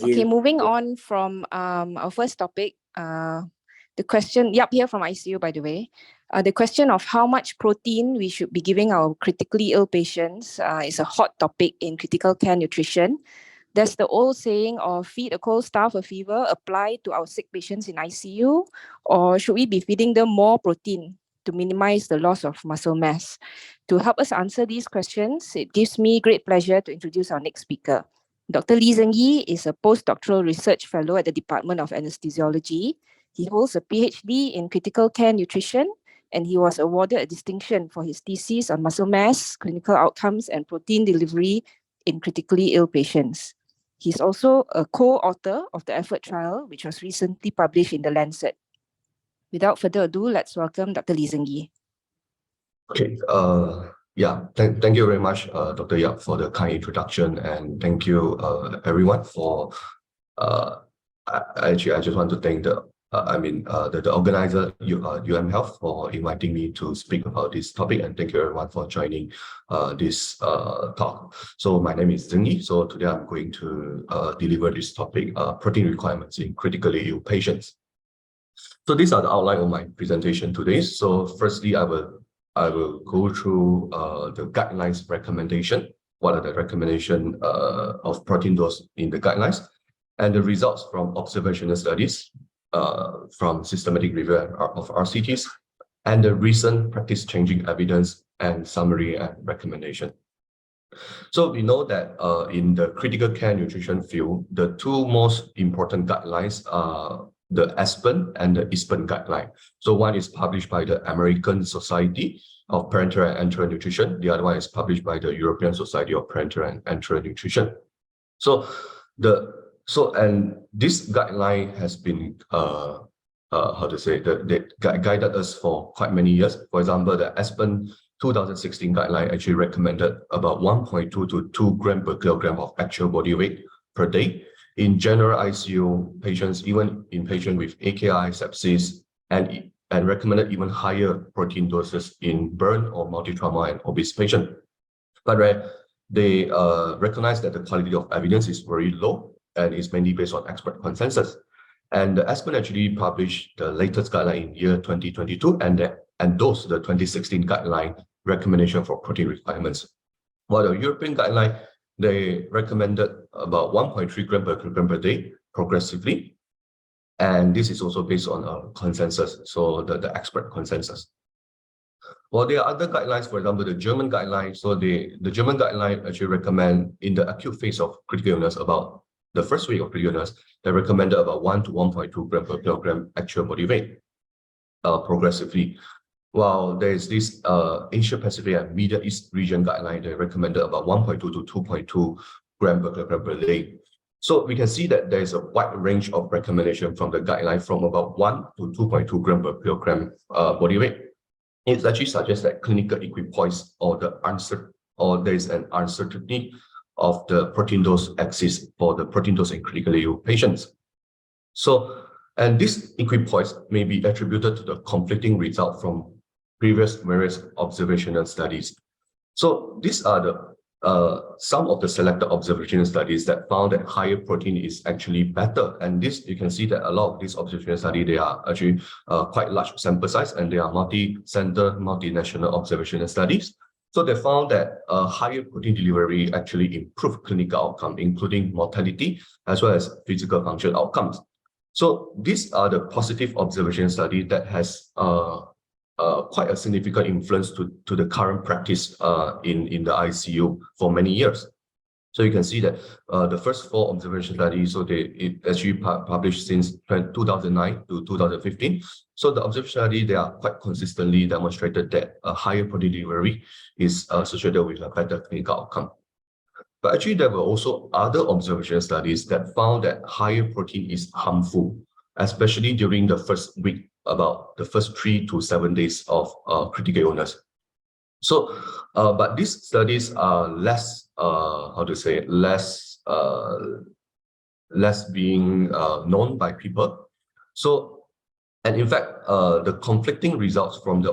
Okay, moving on from our first topic, the question, here from ICU, by the way. The question of how much protein we should be giving our critically ill patients is a hot topic in critical care nutrition. There's the old saying of feed a cold staff a fever apply to our sick patients in ICU, or should we be feeding them more protein to minimize the loss of muscle mass? To help us answer these questions, it gives me great pleasure to introduce our next speaker. Dr. Zheng is a postdoctoral research fellow at the Department of Anaesthesiology. He holds a PhD in critical care nutrition, and he was awarded a distinction for his thesis on muscle mass, clinical outcomes, and protein delivery in critically ill patients. He's also a co-author of the EFFORT trial, which was recently published in The Lancet. Without further ado, let's welcome Dr. Zheng. Okay. Thank you very much, Dr. Yap, for the kind introduction, and thank you, everyone, for. Actually, I just want to thank the organizer, UMHealth, for inviting me to speak about this topic, and thank you everyone for joining this talk. So my name is Zheng. So today I'm going to deliver this topic, protein requirements in critically ill patients. So these are the outline of my presentation today. So firstly, I will go through the guidelines recommendation. What are the recommendation of protein dose in the guidelines, and the results from observational studies, from systematic review of RCTs, and the recent practice-changing evidence and summary and recommendation. So we know that in the critical care nutrition field, the two most important guidelines are the ASPEN and the ISPEN guideline. So one is published by the American Society of Parenteral and Enteral Nutrition. The other one is published by the European Society of Parenteral and Enteral Nutrition. And this guideline has been guided us for quite many years. For example, the ASPEN 2016 guideline actually recommended about 1.2 to 2 grams per kilogram of actual body weight per day in general ICU patients, even in patients with AKI, sepsis, and recommended even higher protein doses in burn or multi-trauma and obese patients. But they recognize that the quality of evidence is very low and is mainly based on expert consensus. And the ASPEN actually published the latest guideline in year 2022 and endorsed the 2016 guideline recommendation for protein requirements. While the European guideline, they recommended about 1.3 grams per kilogram per day progressively. And this is also based on a consensus, so the expert consensus. Well, there are other guidelines, for example, the German guideline. So the German guideline actually recommend in the acute phase of critical illness, about the first week of critical illness, they recommended about 1 to 1.2 grams per kilogram actual body weight progressively. While there is this Asia Pacific and Middle East region guideline, they recommended about 1.2 to 2.2 grams per kilogram per day. So we can see that there is a wide range of recommendation from the guideline from about 1 to 2.2 grams per kilogram body weight. It actually suggests that clinical equipoise or there is an uncertainty of the protein dose exists for the protein dose in critically ill patients. So, and this equipoise may be attributed to the conflicting result from previous various observational studies. So these are the some of the selected observational studies that found that higher protein is actually better. And this, you can see that a lot of these observational studies, they are actually quite large sample size, and they are multi-center, multinational observational studies. So they found that higher protein delivery actually improved clinical outcome, including mortality, as well as physical function outcomes. So these are the positive observational study that has quite a significant influence to the current practice in the ICU for many years. So you can see that the first 4 observation studies, so it actually published since 2009 to 2015. So the observation study, they are quite consistently demonstrated that a higher protein delivery is associated with a better clinical outcome. But actually, there were also other observational studies that found that higher protein is harmful, especially during the first week, about the first 3 to 7 days of critical illness. So, but these studies are less, less being known by people. So, and in fact, the conflicting results from the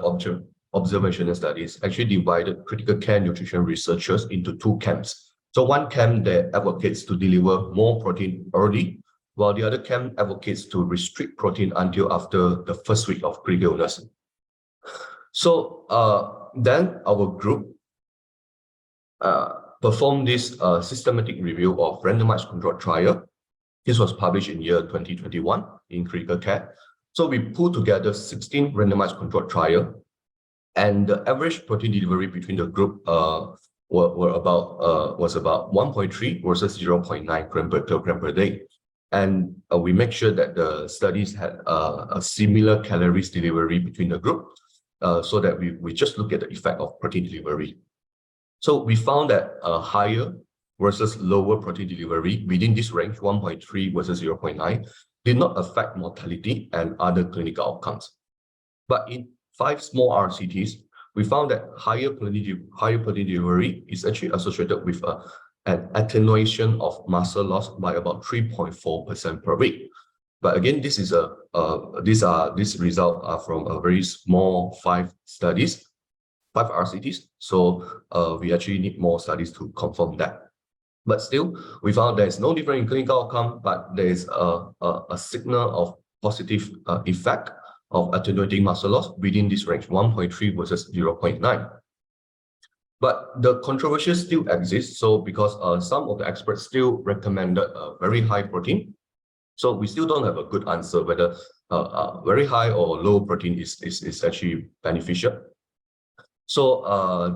observational studies actually divided critical care nutrition researchers into 2 camps. So one camp that advocates to deliver more protein early, while the other camp advocates to restrict protein until after the first week of critical illness. So then our group performed this systematic review of randomized controlled trial. This was published in year 2021 in Critical Care. So we pulled together 16 randomized controlled trial, and the average protein delivery between the group was about 1.3 versus 0.9 gram per kilogram per day. And we make sure that the studies had a similar calories delivery between the group, so that we just look at the effect of protein delivery. So we found that higher versus lower protein delivery within this range, 1.3 versus 0.9, did not affect mortality and other clinical outcomes. But in 5 small RCTs, we found that higher protein delivery is actually associated with an attenuation of muscle loss by about 3.4% per week. But again, this is these results are from a very small 5 studies, 5 RCTs. So we actually need more studies to confirm that. But still, we found there's no difference in clinical outcome, but there is a signal of positive effect of attenuating muscle loss within this range, 1.3 versus 0.9. But the controversy still exists. So because some of the experts still recommended very high protein, so we still don't have a good answer whether very high or low protein is actually beneficial. So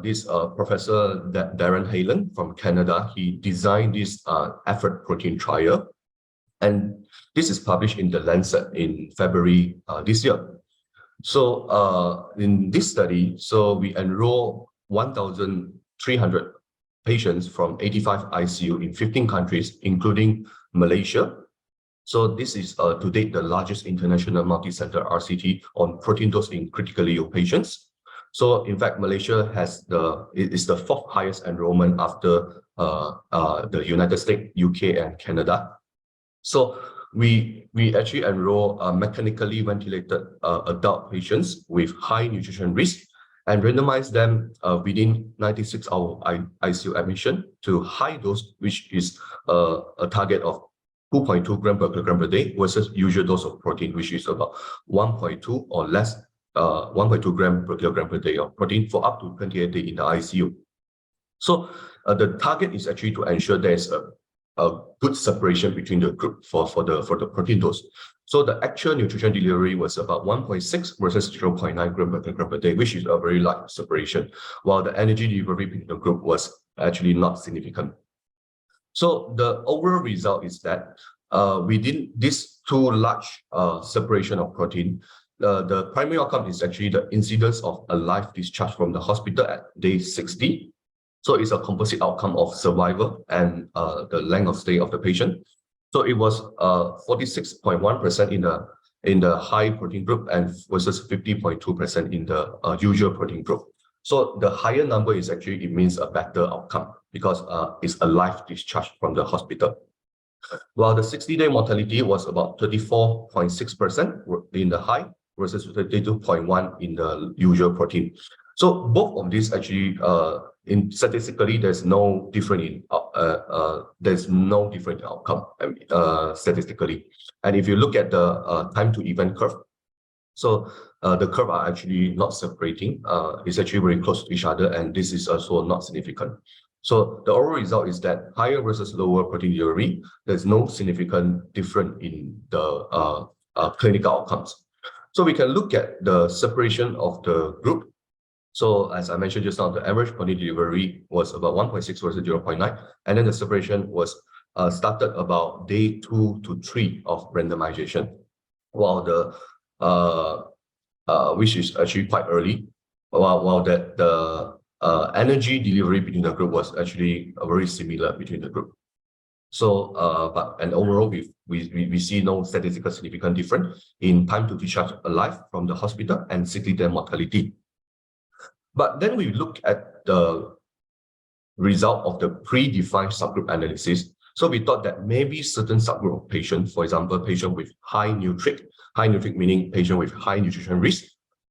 this Professor Darren Halen from Canada, he designed this effort protein trial. And this is published in The Lancet in February this year. So in this study, so we enroll 1,300 patients from 85 ICU in 15 countries, including Malaysia. So this is to date the largest international multi-center RCT on protein dose in critically ill patients. So in fact, Malaysia is the 4th highest enrollment after the United States, UK, and Canada. So we actually enroll mechanically ventilated adult patients with high nutrition risk and randomize them within 96-hour ICU admission to high dose, which is a target of 2.2 gram per kilogram per day versus usual dose of protein, which is about 1.2 or less, 1.2 gram per kilogram per day of protein for up to 28 days in the ICU. So the target is actually to ensure there's a good separation between the group for the protein dose. So the actual nutrition delivery was about 1.6 versus 0.9 gram per kilogram per day, which is a very large separation, while the energy delivery between the group was actually not significant. So the overall result is that within this 2 large separation of protein, the primary outcome is actually the incidence of a live discharge from the hospital at day 60. So it's a composite outcome of survival and the length of stay of the patient. So it was 46.1% in the high protein group and versus 50.2% in the usual protein group. So the higher number is actually, it means a better outcome because it's a live discharge from the hospital. While the 60-day mortality was about 34.6% in the high versus 32.1% in the usual protein. So both of these actually, in statistically, there's no difference in outcome statistically. And if you look at the time to event curve, so the curve are actually not separating. It's actually very close to each other, and this is also not significant. So the overall result is that higher versus lower protein delivery, there's no significant difference in the clinical outcomes. So we can look at the separation of the group. So as I mentioned just now, the average protein delivery was about 1.6 versus 0.9, and then the separation was started about day 2 to 3 of randomization, while the which is actually quite early, while that the energy delivery between the group was actually very similar between the group. So, and overall, we see no statistical significant difference in time to discharge alive from the hospital and 60-day mortality. But then we look at the result of the predefined subgroup analysis. So we thought that maybe certain subgroup of patients, for example, patient with high nutric meaning patient with high nutrition risk,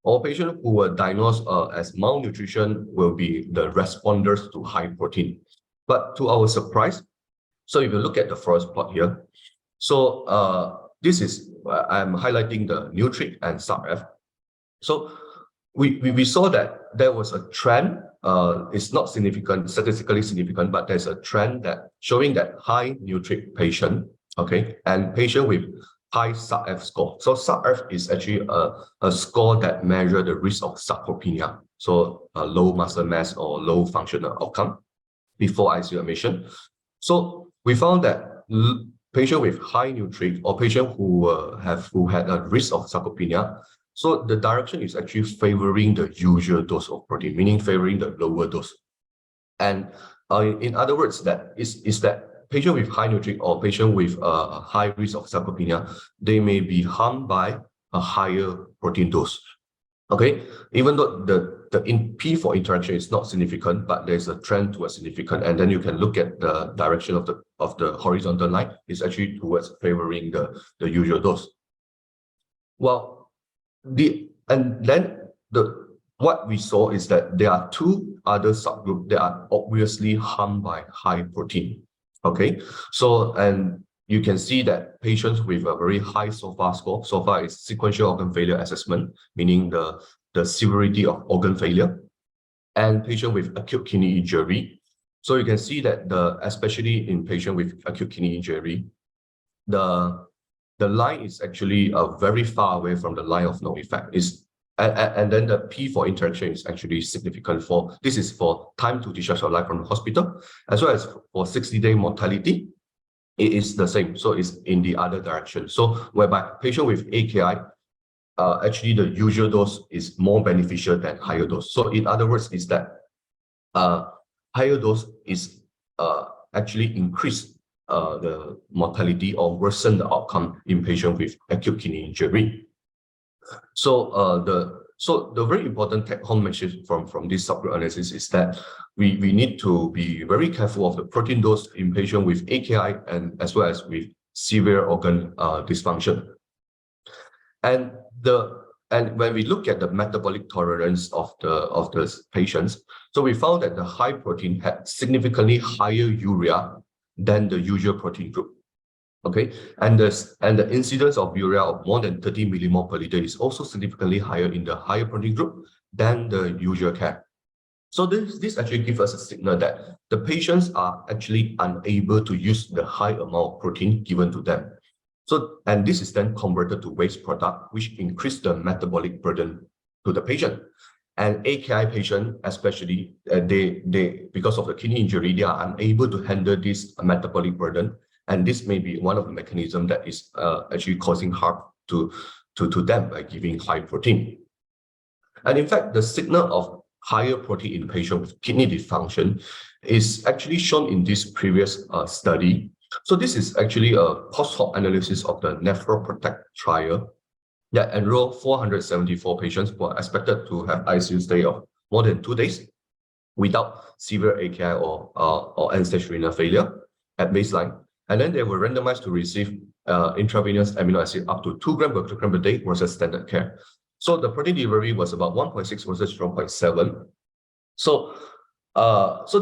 or patients who were diagnosed as malnutrition will be the responders to high protein. But to our surprise, so if you look at the forest plot here, so this is, I'm highlighting the Neutria and subf. So we saw that there was a trend, it's not significant, statistically significant, but there's a trend that showing that high Neutria patient, okay, and patient with high subf score. So subf is actually a score that measures the risk of sarcopenia, so low muscle mass or low functional outcome before ICU admission. So we found that patient with high Neutria or patient who had a risk of sarcopenia, so the direction is actually favoring the usual dose of protein, meaning favoring the lower dose. And in other words, that is that patient with high Neutria or patient with a high risk of sarcopenia, they may be harmed by a higher protein dose. Okay, even though the P for interaction is not significant, but there's a trend towards significant, and then you can look at the direction of the horizontal line is actually towards favoring the usual dose. Well, what we saw is that there are two other subgroups that are obviously harmed by high protein. Okay, so and you can see that patients with a very high SOFA score, SOFA is sequential organ failure assessment, meaning the severity of organ failure, and patient with acute kidney injury. So you can see that especially in patient with acute kidney injury, the line is actually very far away from the line of no effect. And then the P for interaction is actually significant for, this is for time to discharge of life from the hospital, as well as for 60-day mortality. It is the same, so it's in the other direction. So whereby patient with AKI, actually the usual dose is more beneficial than higher dose. So in other words, is that higher dose is actually increase the mortality or worsen the outcome in patient with acute kidney injury. So the very important take-home message from this subgroup analysis is that we need to be very careful of the protein dose in patient with AKI and as well as with severe organ dysfunction. And when we look at the metabolic tolerance of the patients, so we found that the high protein had significantly higher urea than the usual protein group. Okay, and the incidence of urea of more than 30 millimole per liter is also significantly higher in the higher protein group than the usual care. So this actually gives us a signal that the patients are actually unable to use the high amount of protein given to them. So, and this is then converted to waste product, which increase the metabolic burden to the patient. And AKI patient, especially, they because of the kidney injury, they are unable to handle this metabolic burden. And this may be one of the mechanisms that is actually causing harm to them by giving high protein. And in fact, the signal of higher protein in patients with kidney dysfunction is actually shown in this previous study. So this is actually a post-hoc analysis of the NephroProtect trial that enrolled 474 patients who are expected to have ICU stay of more than 2 days without severe AKI or end-stage renal failure at baseline. And then they were randomized to receive intravenous amino acid up to 2 grams per kilogram per day versus standard care. So the protein delivery was about 1.6 versus 0.7. So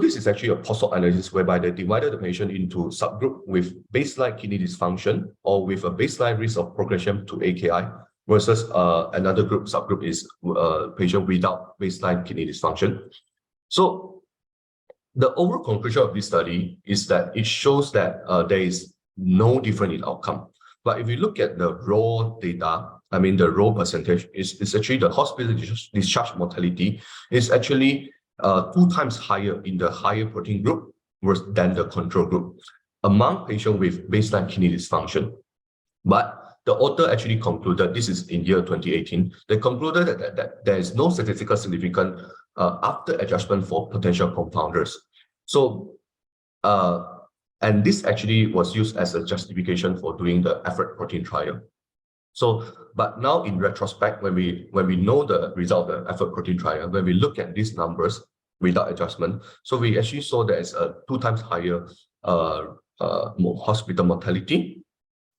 this is actually a post-hoc analysis whereby they divided the patient into subgroup with baseline kidney dysfunction or with a baseline risk of progression to AKI versus another subgroup is patient without baseline kidney dysfunction. So the overall conclusion of this study is that it shows that there is no difference in outcome. But if you look at the raw data, I mean the raw percentage is actually the hospital discharge mortality is actually 2 times higher in the higher protein group than the control group among patients with baseline kidney dysfunction. But the author actually concluded, this is in year 2018, they concluded that there is no statistical significance after adjustment for potential confounders. So, and this actually was used as a justification for doing the effort protein trial. So, but now in retrospect, when we know the result of the effort protein trial, when we look at these numbers without adjustment, so we actually saw there is a 2 times higher hospital mortality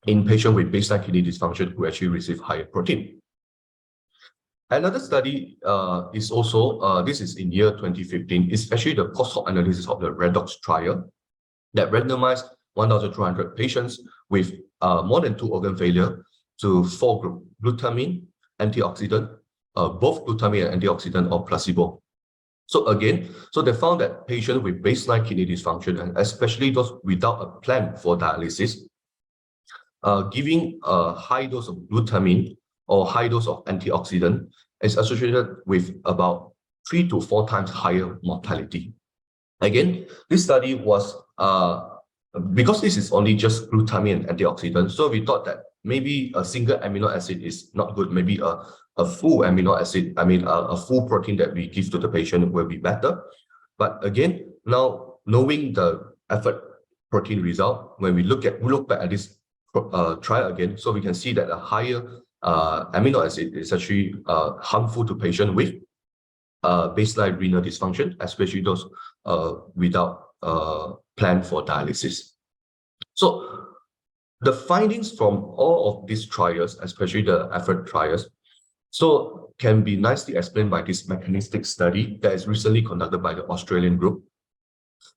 in patients with baseline kidney dysfunction who actually receive higher protein. Another study is also, this is in year 2015, is actually the post-hoc analysis of the redox trial that randomized 1,200 patients with more than 2 organ failure to 4 groups: glutamine, antioxidant, both glutamine and antioxidant, or placebo. So again, so they found that patients with baseline kidney dysfunction, and especially those without a plan for dialysis, giving a high dose of glutamine or high dose of antioxidant is associated with about 3 to 4 times higher mortality. Again, this study was, because this is only just glutamine and antioxidant, so we thought that maybe a single amino acid is not good. Maybe a full amino acid, a full protein that we give to the patient will be better. But again, now knowing the effort protein result, when we look back at this trial again, so we can see that a higher amino acid is actually harmful to patients with baseline renal dysfunction, especially those without plan for dialysis. So the findings from all of these trials, especially the effort trials, so can be nicely explained by this mechanistic study that is recently conducted by the Australian group.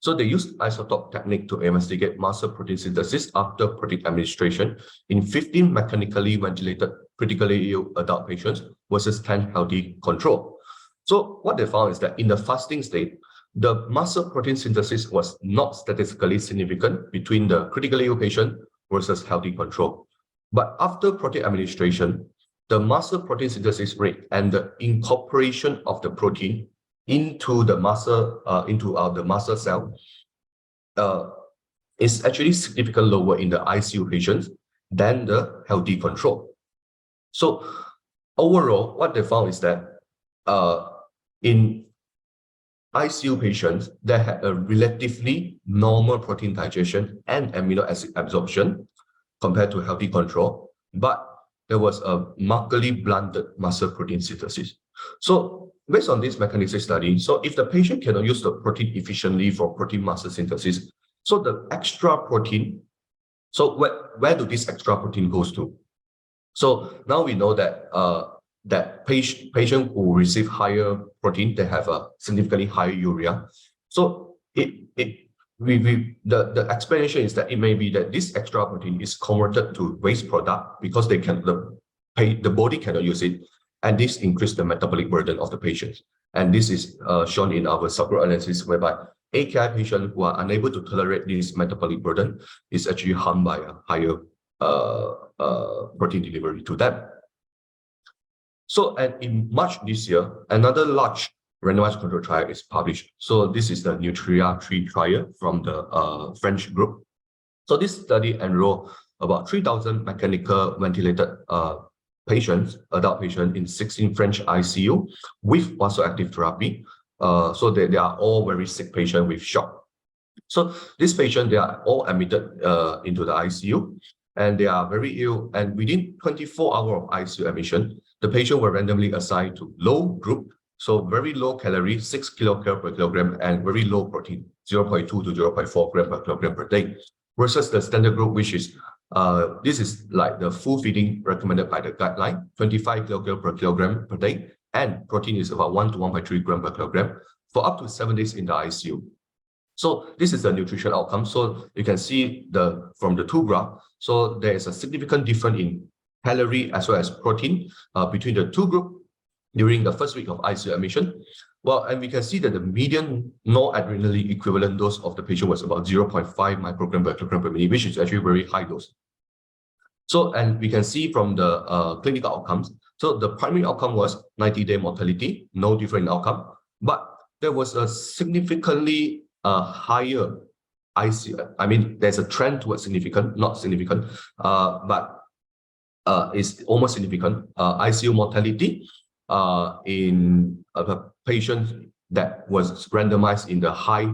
So they used isotope technique to investigate muscle protein synthesis after protein administration in 15 mechanically ventilated critically ill adult patients versus 10 healthy control. So what they found is that in the fasting state, the muscle protein synthesis was not statistically significant between the critically ill patient versus healthy control. But after protein administration, the muscle protein synthesis rate and the incorporation of the protein into the muscle, the muscle cell, is actually significantly lower in the ICU patients than the healthy control. So overall, what they found is that in ICU patients, they had a relatively normal protein digestion and amino acid absorption compared to healthy control, but there was a markedly blunted muscle protein synthesis. So based on this mechanistic study, so if the patient cannot use the protein efficiently for protein muscle synthesis, so the extra protein, so where do this extra protein goes to? So now we know that that patient who receive higher protein, they have a significantly higher urea. So the explanation is that it may be that this extra protein is converted to waste product because the body cannot use it, and this increases the metabolic burden of the patients. And this is shown in our subgroup analysis, whereby AKI patients who are unable to tolerate this metabolic burden is actually harmed by a higher protein delivery to them. So, and in March this year, another large randomized control trial is published. So this is the Neutria 3 trial from the French group. So this study enrolled about 3,000 mechanical ventilated patients, adult patients in 16 French ICU with vasoactive therapy. So they are all very sick patients with shock. So these patients, they are all admitted into the ICU, and they are very ill. And within 24 hours of ICU admission, the patient were randomly assigned to low group, so very low calorie, 6 kilocalories per kilogram, and very low protein, 0.2 to 0.4 gram per kilogram per day, versus the standard group, which is this is like the full feeding recommended by the guideline, 25 kilocalories per kilogram per day, and protein is about 1 to 1.3 gram per kilogram for up to 7 days in the ICU. So this is the nutrition outcome. So you can see from the two graphs. So there is a significant difference in calorie as well as protein between the two groups during the first week of ICU admission. Well, and we can see that the median noradrenaline equivalent dose of the patient was about 0.5 microgram per kilogram per minute, which is actually a very high dose. So, and we can see from the clinical outcomes, so the primary outcome was 90-day mortality, no different outcome, but there was a significantly higher ICU, there's a trend towards significant, not significant, but is almost significant ICU mortality in a patient that was randomized in the high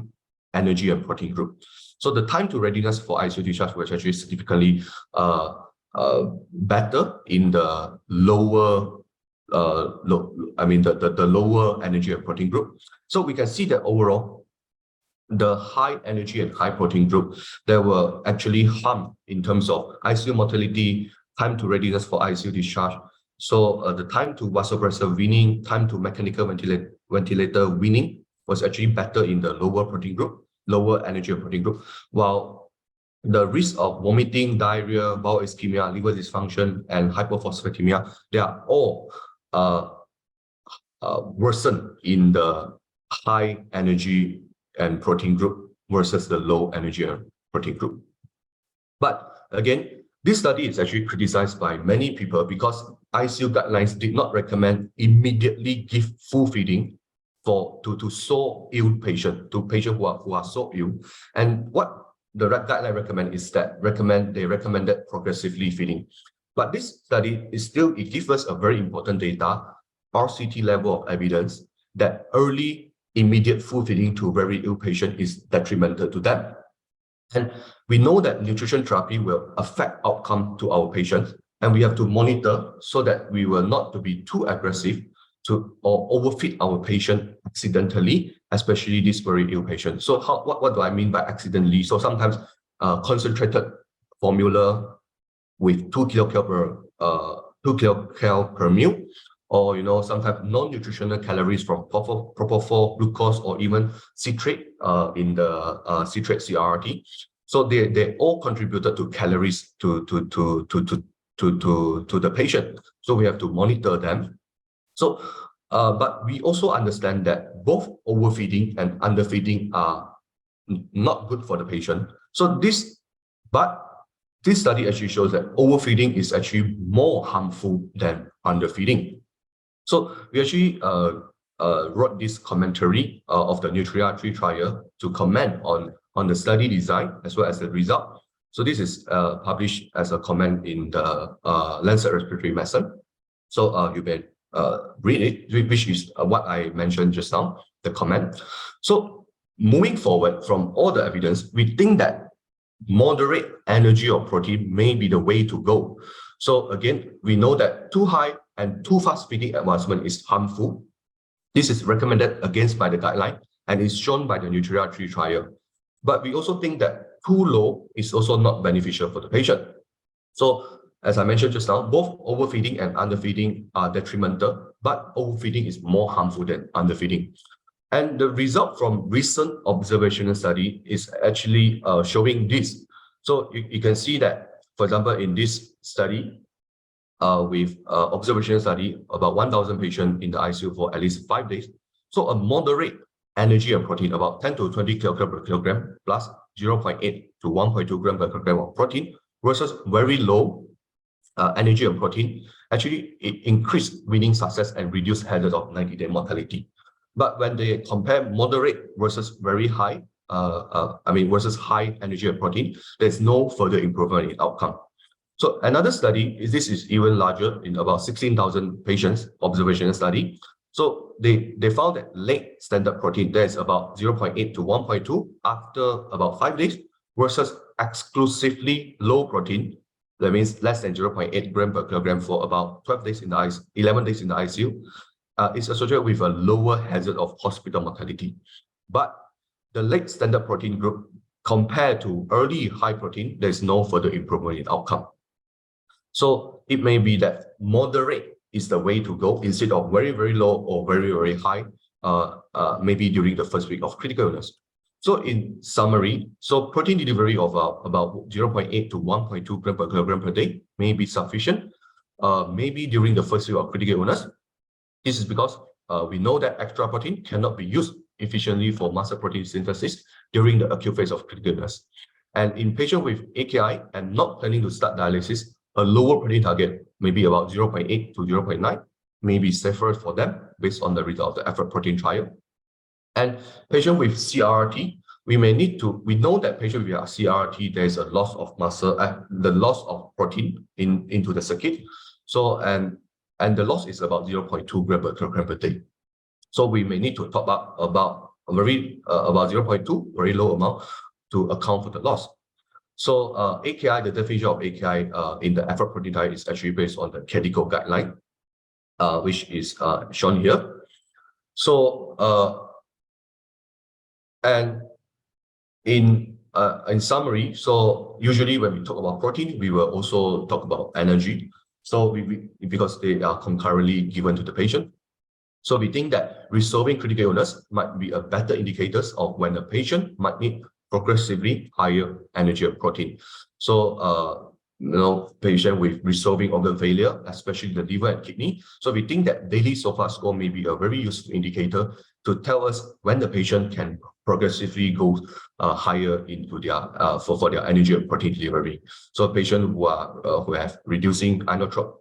energy and protein group. So the time to readiness for ICU discharge was actually significantly better in the lower the lower energy and protein group. So we can see that overall, the high energy and high protein group, they were actually harmed in terms of ICU mortality, time to readiness for ICU discharge, So the time to vasopressor weaning, time to mechanical ventilator weaning was actually better in the lower protein group, lower energy of protein group, while the risk of vomiting, diarrhea, bowel ischemia, liver dysfunction, and hypophosphatemia, they are all worsen in the high energy and protein group versus the low energy and protein group. But again, this study is actually criticized by many people because ICU guidelines did not recommend immediately give full feeding to so ill patient, to patients who are so ill. And what the guideline recommend is that they recommended progressively feeding. But this study is still, it gives us a very important data, RCT level of evidence that early immediate full feeding to very ill patient is detrimental to them. And we know that nutrition therapy will affect outcome to our patients, and we have to monitor so that we will not to be too aggressive or overfeed our patient accidentally, especially this very ill patient. So what do I mean by accidentally? So sometimes concentrated formula with 2 kilocalories per meal, or sometimes non-nutritional calories from propofol, glucose, or even citrate in the citrate CRT. So they all contributed to calories to the patient. So we have to monitor them. So, but we also understand that both overfeeding and underfeeding are not good for the patient. So this study actually shows that overfeeding is actually more harmful than underfeeding. So we actually wrote this commentary of the Neutria 3 trial to comment on the study design as well as the result. So this is published as a comment in the Lancet Respiratory Medicine. So you may read it, which is what I mentioned just now, the comment. So moving forward from all the evidence, we think that moderate energy of protein may be the way to go. So again, we know that too high and too fast feeding advancement is harmful. This is recommended against by the guideline and is shown by the Neutria 3 trial. But we also think that too low is also not beneficial for the patient. So as I mentioned just now, both overfeeding and underfeeding are detrimental, but overfeeding is more harmful than underfeeding. And the result from recent observational study is actually showing this. So you can see that, for example, in this study, with observational study, about 1,000 patients in the ICU for at least 5 days. So a moderate energy and protein, about 10 to 20 kilograms per kilogram, plus 0.8 to 1.2 grams per kilogram of protein, versus very low energy and protein, actually it increased weaning success and reduced hazard of 90-day mortality. But when they compare moderate versus very high, versus high energy and protein, there's no further improvement in outcome. So another study this is even larger, in about 16,000 patients observational study. So they found that late standard protein, there's about 0.8 to 1.2 after about 5 days, versus exclusively low protein, that means less than 0.8 gram per kilogram for about 11 days in the ICU, is associated with a lower hazard of hospital mortality. But the late standard protein group, compared to early high protein, there's no further improvement in outcome. So it may be that moderate is the way to go instead of very, very low or very, very high, maybe during the first week of critical illness. So in summary, so protein delivery of about 0.8 to 1.2 gram per kilogram per day may be sufficient, maybe during the first week of critical illness. This is because we know that extra protein cannot be used efficiently for muscle protein synthesis during the acute phase of critical illness. And in patients with AKI and not planning to start dialysis, a lower protein target, maybe about 0.8 to 0.9, may be safer for them based on the result of the effort protein trial. And patient with CRT, we know that patient with CRT, there is a loss of muscle, the loss of protein into the circuit. So, and the loss is about 0.2 gram per kilogram per day. So we may need to top up about 0.2, very low amount, to account for the loss. So AKI, the definition of AKI in the effort protein diet is actually based on the CADICO guideline, which is shown here. So and in summary, so usually when we talk about protein, we will also talk about energy. So because they are concurrently given to the patient. So we think that resolving critical illness might be a better indicators of when a patient might need progressively higher energy of protein. So, patient with resolving organ failure, especially the liver and kidney. So we think that daily SOFA score may be a very useful indicator to tell us when the patient can progressively go higher into their for their energy of protein delivery. So patients who have reducing inotrope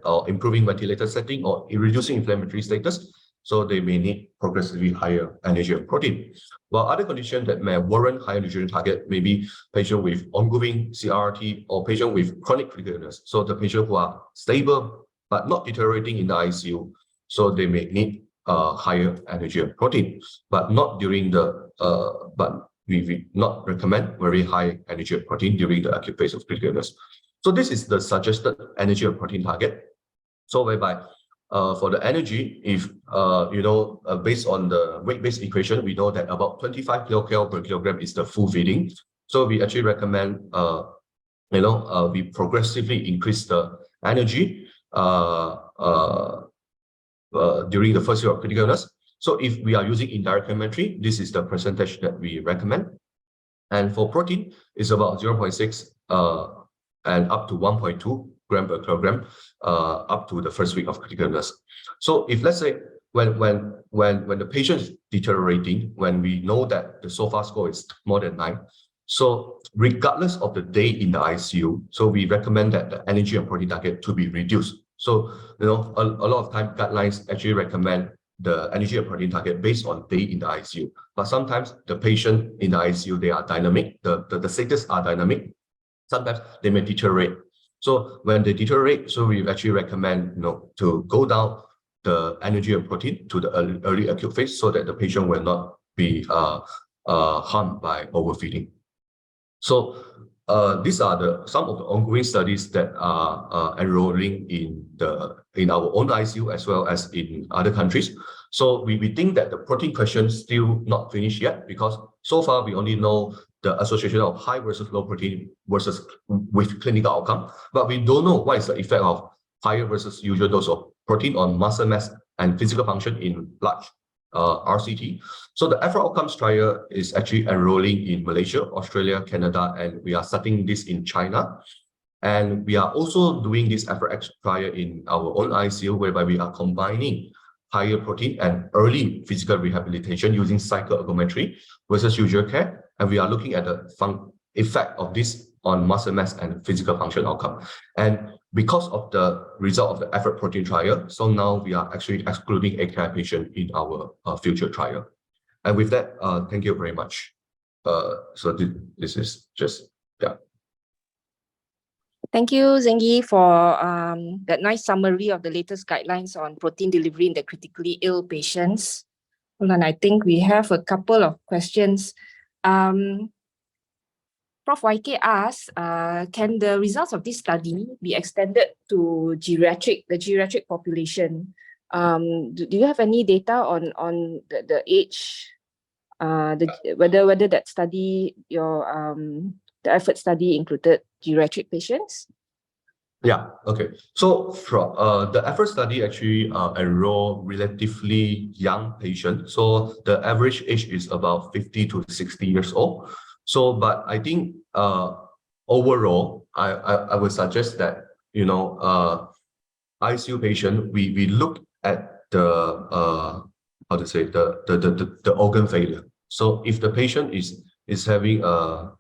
or improving ventilator setting or reducing inflammatory status, so they may need progressively higher energy of protein. While other conditions that may warrant higher nutrition target may be patient with ongoing CRT or patient with chronic critical illness. So the patient who are stable but not deteriorating in the ICU, so they may need higher energy of protein, but not during the but we not recommend very high energy of protein during the acute phase of critical illness. So this is the suggested energy of protein target. So whereby for the energy, if based on the weight-based equation, we know that about 25 kilocalories per kilogram is the full feeding. So we actually recommend we progressively increase the energy during the first year of critical illness. So if we are using indirect elementary, this is the percentage that we recommend. And for protein, it's about 0.6 and up to 1.2 gram per kilogram up to the first week of critical illness. So if let's say when the patient is deteriorating, when we know that the SOFA score is more than 9, so regardless of the day in the ICU, so we recommend that the energy and protein target to be reduced. So a lot of time guidelines actually recommend the energy and protein target based on day in the ICU. But sometimes the patient in the ICU, they are dynamic, the status are dynamic. Sometimes they may deteriorate. So when they deteriorate, so we actually recommend to go down the energy and protein to the early acute phase so that the patient will not be harmed by overfeeding. So these are some of the ongoing studies that are enrolling in our own ICU as well as in other countries. So we think that the protein question is still not finished yet, because so far we only know the association of high versus low protein versus with clinical outcome, but we don't know what is the effect of higher versus usual dose of protein on muscle mass and physical function in large RCT. So the Afro outcomes trial is actually enrolling in Malaysia, Australia, Canada, and we are starting this in China. And we are also doing this Afro trial in our own ICU, whereby we are combining higher protein and early physical rehabilitation using cycle ergometry versus usual care. And we are looking at the effect of this on muscle mass and physical function outcome. And because of the result of the effort protein trial, so now we are actually excluding AKI patient in our future trial. And with that, thank you very much. So this is just, yeah. Thank you, Zheng, for that nice summary of the latest guidelines on protein delivery in the critically ill patients. Hold on, I think we have a couple of questions. Prof. YK asks, can the results of this study be extended to the geriatric population? Do you have any data on the age, whether that study, the effort study included geriatric patients? Yeah, okay. So from the effort study actually enroll relatively young patients. So the average age is about 50 to 60 years old. So, but I think overall, I would suggest that, ICU patient, we look at the the organ failure. So if the patient is having a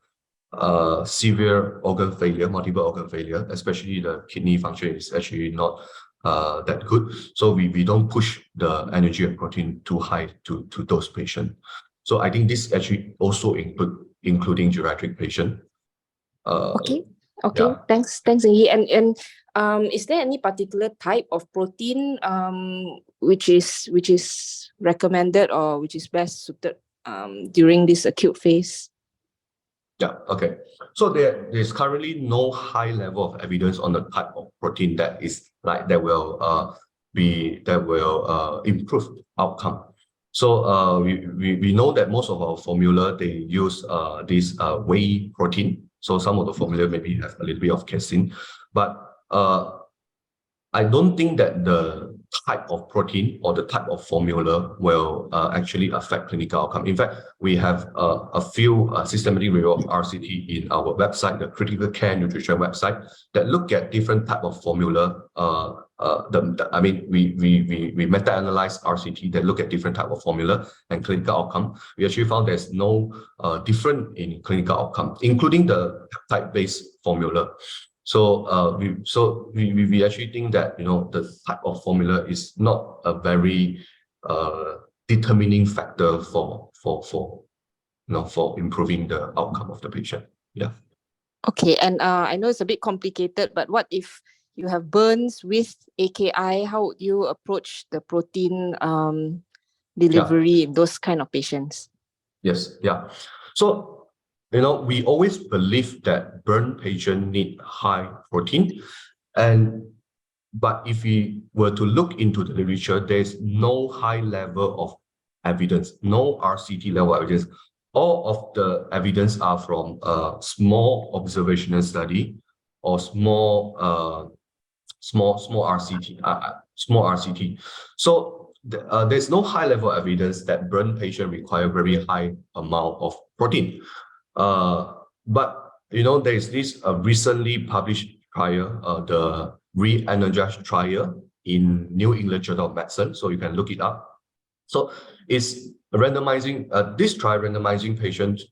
severe organ failure, multiple organ failure, especially the kidney function is actually not that good. So we don't push the energy and protein too high to those patients. So I think this actually also including geriatric patient. Okay. Yeah. Thanks, Zheng. And is there any particular type of protein which is recommended or which is best suited during this acute phase? Yeah, okay. So there's currently no high level of evidence on the type of protein that will improve outcome. So we know that most of our formula, they use this whey protein. So some of the formula maybe have a little bit of casein, but I don't think that the type of protein or the type of formula will actually affect clinical outcome. In fact, we have a few systematic review of RCT in our website, the Critical Care Nutrition website, that look at different type of formula. We meta-analyze RCT that look at different type of formula and clinical outcome. We actually found there's no different in clinical outcome, including the peptide-based formula. So we actually think that the type of formula is not a very determining factor for improving the outcome of the patient. Yeah. Okay, and I know it's a bit complicated, but what if you have burns with AKI? How would you approach the protein delivery in those kind of patients? Yes. Yeah. So we always believe that burn patients need high protein, but if we were to look into the literature, there's no high level of evidence, no RCT level evidence. All of the evidence are from a small observational study or small RCT. So there's no high level evidence that burn patients require very high amount of protein. But there is this recently published trial, the re-energized trial in New England Journal of Medicine, so you can look it up. So it's randomizing this trial randomizing patients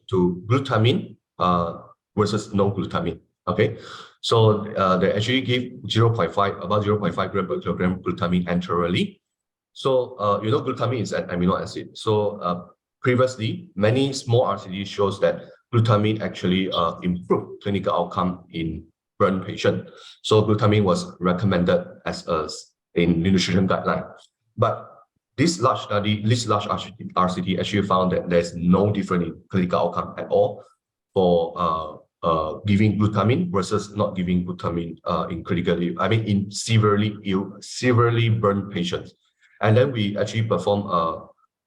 to glutamine versus no glutamine. Okay, so they actually give about 0.5 gram per kilogram glutamine enterally. So glutamine is an amino acid. So previously, many small RCT shows that glutamine actually improved clinical outcome in burn patient. So glutamine was recommended as in nutrition guideline. But this large RCT actually found that there's no difference in clinical outcome at all for giving glutamine versus not giving glutamine in severely burned patients. And then we actually perform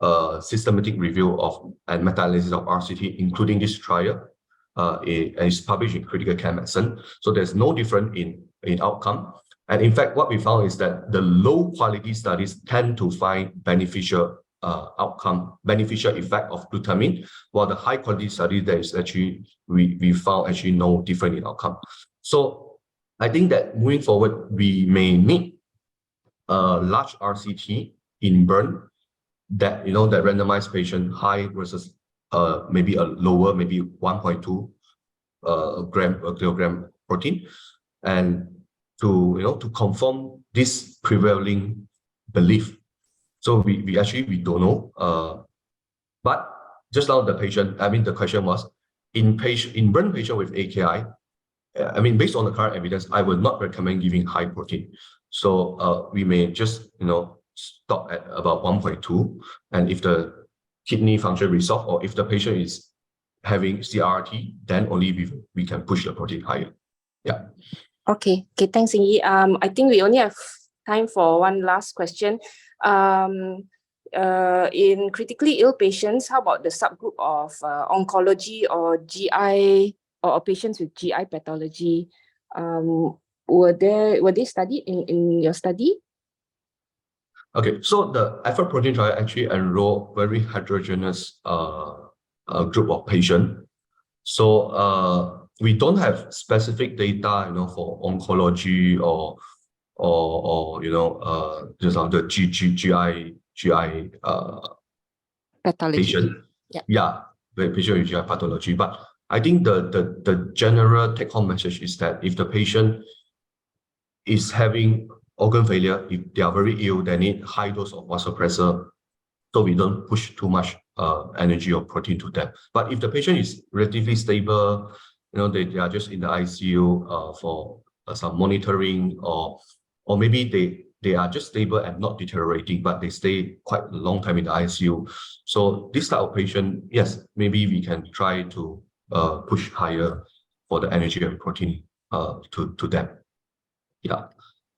a systematic review of and meta-analysis of RCT, including this trial, and it's published in Critical Care Medicine. So there's no difference in outcome. And in fact, what we found is that the low quality studies tend to find beneficial effect of glutamine, while the high quality study there is actually we found actually no difference in outcome. So I think that moving forward, we may need a large RCT in burn that that randomized patient high versus maybe a lower, maybe 1.2 gram per kilogram protein, and to confirm this prevailing belief. So we don't know. But just now the question was in burn patient with AKI. Based on the current evidence, I would not recommend giving high protein. So we may just stop at about 1.2, and if the kidney function resolve or if the patient is having CRT, then only we can push the protein higher. Yeah. Okay, thanks, Zheng. I think we only have time for one last question. In critically ill patients, how about the subgroup of oncology or GI or patients with GI pathology? Were they studied in your study? Okay, so the effort protein trial actually enrolled very heterogeneous group of patients. So we don't have specific data, for oncology or just on the GI pathology. Patient. Yeah, the patient with GI pathology. But I think the general take-home message is that if the patient is having organ failure, if they are very ill, they need high dose of vasopressor, so we don't push too much energy or protein to them. But if the patient is relatively stable, they are just in the ICU for some monitoring, or maybe they are just stable and not deteriorating, but they stay quite a long time in the ICU. So this type of patient, yes, maybe we can try to push higher for the energy and protein to them. Yeah.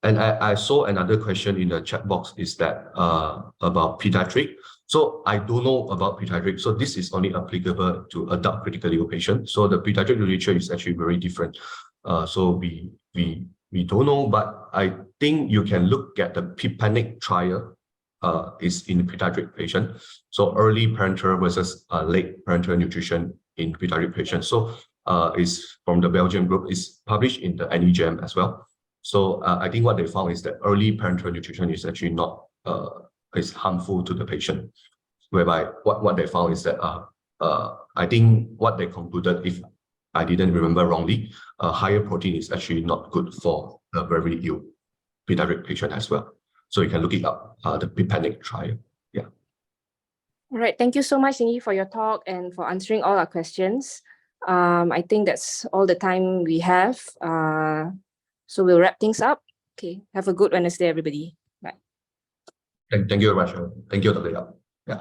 And I saw another question in the chat box is that about pediatric. So I don't know about pediatric. So this is only applicable to adult critically ill patients. So the pediatric literature is actually very different. So we we don't know, but I think you can look at the Predefined trial is in pediatric patient. So early parenteral versus late parenteral nutrition in pediatric patients. So is from the Belgian group, is published in the NEJM as well. So I think what they found is that early parenteral nutrition is actually not is harmful to the patient. Whereby what they found is that I think what they concluded, if I didn't remember wrongly, higher protein is actually not good for a very ill pediatric patient as well. So you can look it up, the Predefined trial. Yeah. All right. Thank you so much, Ingi, for your talk and for answering all our questions. I think that's all the time we have. So we'll wrap things up. Okay. Have a good Wednesday, everybody. Bye. Thank you very much. Thank you, Dr. Yap. Yeah.